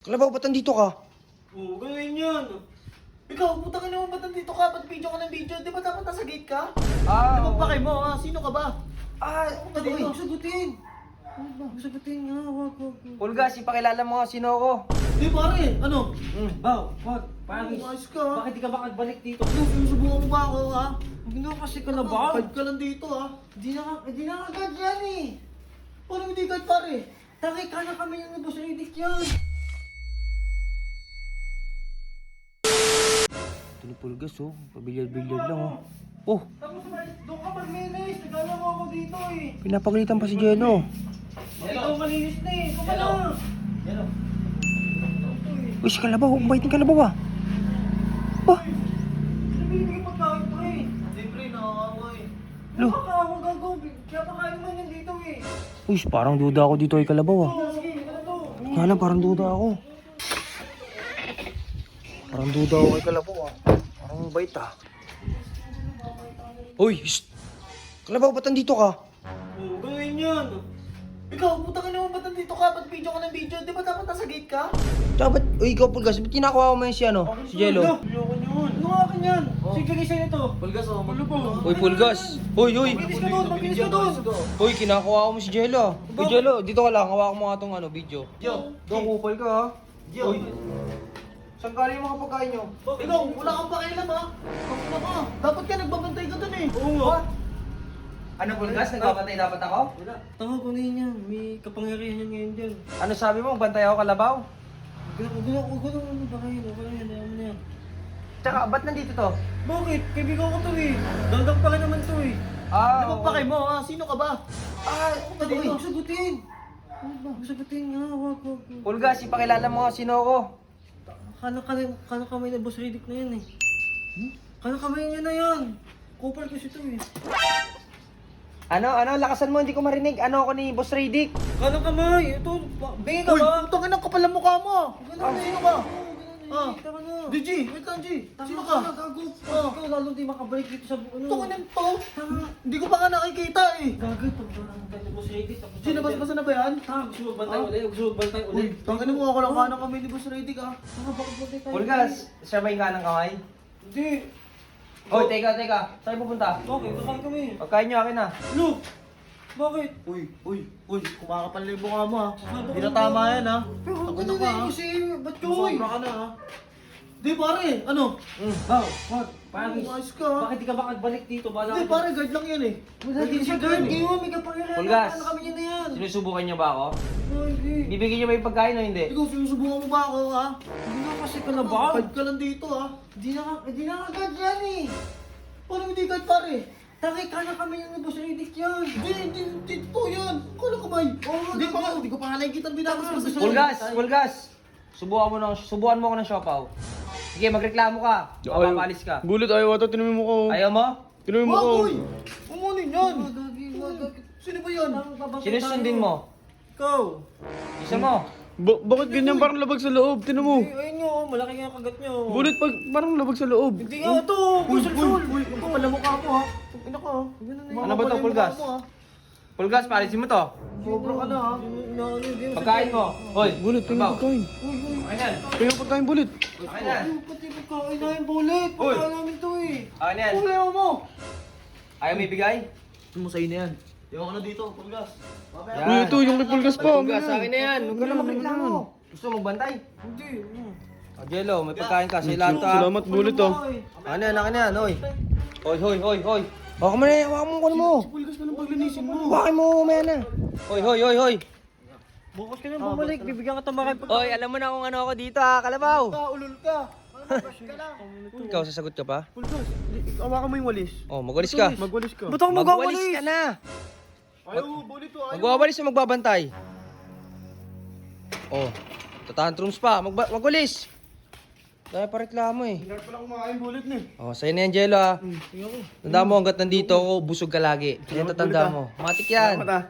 Kalabaw, ba't nandito ka? Oo, gawin yan. Ikaw, putang ina mo, ba't nandito ka? Ba't video ka ng video? Di ba dapat nasa gate ka? Di ba pakay mo, ha? Sino ka ba? Ba't Hindi, uy? huwag sagutin. Huwag sagutin nga, wag. Pulgas, ipakilala mo nga sino ako. Di pare, ano? Wag. Parang ayos ka, ha? Bakit di ka makagbalik dito? Ano, sinusubukan mo ba ako, ha? Hindi na kasi kalabaw. Hide ka lang dito, ha? Hindi na agad yan eh. Paano hindi kahit pare? Takay ka na kami ng boss Riddick yan. Ito ni Pulgas, oh. Pabilyar-bilyar lang, oh. Oh, Tapos doon ka maglinis. Nagala mo ako dito, eh. pinapagalitan pa si Jello. Ikaw malinis na, eh. Ikaw na. Yan o. Uy, si Kalabaw, ang bait ng Kalabaw, ah. Oh, Nabibigay pagkain ko, eh. Siyempre, nakakawa, eh. Lo. Nakakawa gago. Kaya pakain naman yan dito, eh. uy, parang duda ako dito kay Kalabaw, ah. Sige, ano to? Kala, parang duda ako. Parang duda ako kay Kalabaw, ah. Parang bait, ah. Uy, shh! Kalabaw, ba't nandito ka? Oo, gawin yan. Ikaw, putang ina mo, ba't nandito ka? Ba't video ka ng video? Di ba dapat nasa gate ka? Dapat, uy, ikaw Pulgas, ba't kinakuha mo yun si ano? Si Jello? Ayoko niyan. Ano nga akin yan? Sige, gagay sa'yo ito. Pulgas, oh. Pulo po. Uy, Pulgas! Uy, uy! Maglinis ka doon, maglinis ka doon. Uy, kinakuha ko mo si Jello, ah. Uy, Jello, dito ka lang, hawak mo nga tong ano, video. Yo. Doon, kupal ka, ha? Yo. Uy, saan galing yung mga pagkain nyo? Ikaw, wala kang pakialam, ha? Ano ka? Dapat ka nagbabantay ka doon, eh. Oo nga. Ano, Pulgas? Nagbabantay dapat ako? Wala. Tanga ko na yan. May kapangyarihan yan ngayon dyan. Ano sabi mo? Bantay ako, Kalabaw? Huwag na ano ba kayo? Huwag na yan. Ayaw mo na yan. Tsaka, ba't nandito to? Bakit? Kaibigan ko to, eh. Dagdag pa ka naman to, eh. Ah, Ano ba pakay mo, ha? Sino ka ba? Ano, uy? Huwag sagutin. Huwag sagutin nga. Wag. Pulgas, ipakilala mo nga sino ako. Kano kamay na boss Riddick na yan, eh. Kano kamay niya na yan. Kupal kasi ito, eh. Ano, lakasan mo, hindi ko marinig. Ano ako ni Boss Riddick? Kano kamay? Ito, bingi ka ba? Uy, tangin ang kapal ng mukha mo. Sino ka? Ah, DJ, wait lang, G. Sino ka? Ikaw lalo di makabalik dito sa ano. Tungin to. Hindi ko pa nga nakikita, eh. Gagay pag barangay ng boss Riddick. Sino ba na ba yan? Gusto mo magbantay ulit? Gusto mo magbantay Uy, ulit? tangin mo ako lang kanang kami ni Boss Riddick, ah. Bakit bantay tayo? Pulgas, siya ba yung kanang kamay? Hindi. Hoy, teka. Saan pupunta? Okay, kakain kami. Pagkain nyo akin, ah. Lu! Bakit? Uy, kumakapanlibo ka mo, ha. Hindi na tama yan, ha. Takot na ka, ha. Kasi, ba't ka Sobra ka na, ha. Di, pare, ano? Wag. Parang, Ayos ka, ha. bakit di ka makagbalik dito? Bala Hindi, pare, guard lang yan, eh. Wala Hindi din siya siya guard, guard. eh. Ngayon, may kapangyarihan. Pulgas. Ano kami niya na yan? Sinusubukan nyo ba ako? Hindi. Bibigyan nyo ba yung pagkain o hindi? Ikaw, sinusubukan mo ba ako, ha? Hindi na kasi kalabaw. Guard ka lang dito, ha. Hindi na agad yan eh. Paano hindi guard, pare? Takay ka na kami ng boss Riddick yan. Hindi to yan. Kala kamay. Hindi ko pa nga nakikita ang binabas sa Pulgas! Subukan mo ako ng siopaw. Sige, magreklamo ka. Mapapalis ka. Gulit, ayaw ata, tinumin mo ko. Ayaw mo? Tinumin mo ko. Wagoy! Umunin yan! Wag. Sino ba yan? Sinusundin mo? Ikaw! Isa mo? Bakit ganyan parang labag sa loob? Tinan mo. Ayun nyo, malaki nga kagat nyo. Gulit, parang labag sa loob. Hindi nga ito! Busul-sul! Ito, alam mo ka mo, ha? Ina ka, ha? Ano ba to, Pulgas? Pulgas, palisin mo to. Sobra ka na, ha? Pagkain mo. Hoy, Gulit, tingnan Kalabaw. pagkain. Akin yan. Tingnan pagkain, bulit. Akin yan. Pati pagkain na yung bullet. Uy. Pagkain namin to eh. Akin yan. Problema mo! Ayaw mo ibigay? Ito mo sa'yo na yan. Iwan ka na dito, Pulgas. Yan. Uy, ito, yung may pulgas pa. Pulgas, sa akin na yan. Huwag ka na magreklamo. Gusto mo magbantay? Hindi. O, Jello, may pagkain ka. Sa ilan to, ha? Salamat, bulit, oh. Ano yan, akin na yan, hoy. Hoy. Hawakan mo na yan, hawakan mo, mo. Pulgas ka ng paglinisin mo. Hawakan mo, umaya na. Hoy. Bukas ka na bumalik, bibigyan ka tamakay pag... Hoy, alam mo na kung ano ako dito, ha, Kalabaw. Ulul ka. Ka lang. Ikaw, sasagot ka pa? Pulgas, awakan mo yung walis. Oh, magwalis ka. Magwalis ka. Ba't ako Magwalis ka na. Ayaw, bulit to. Ayaw. Magwawalis o magbabantay? Oh, tatantrums pa. Magwalis. Dahil pa reklamo eh. Hindi pa lang kumakain bulit na, eh. Oh, sa'yo na yan, Jello, ha. Tanda mo, hanggat nandito ako, busog ka lagi. Yan tatanda mo. Matik yan. Salamat, ah.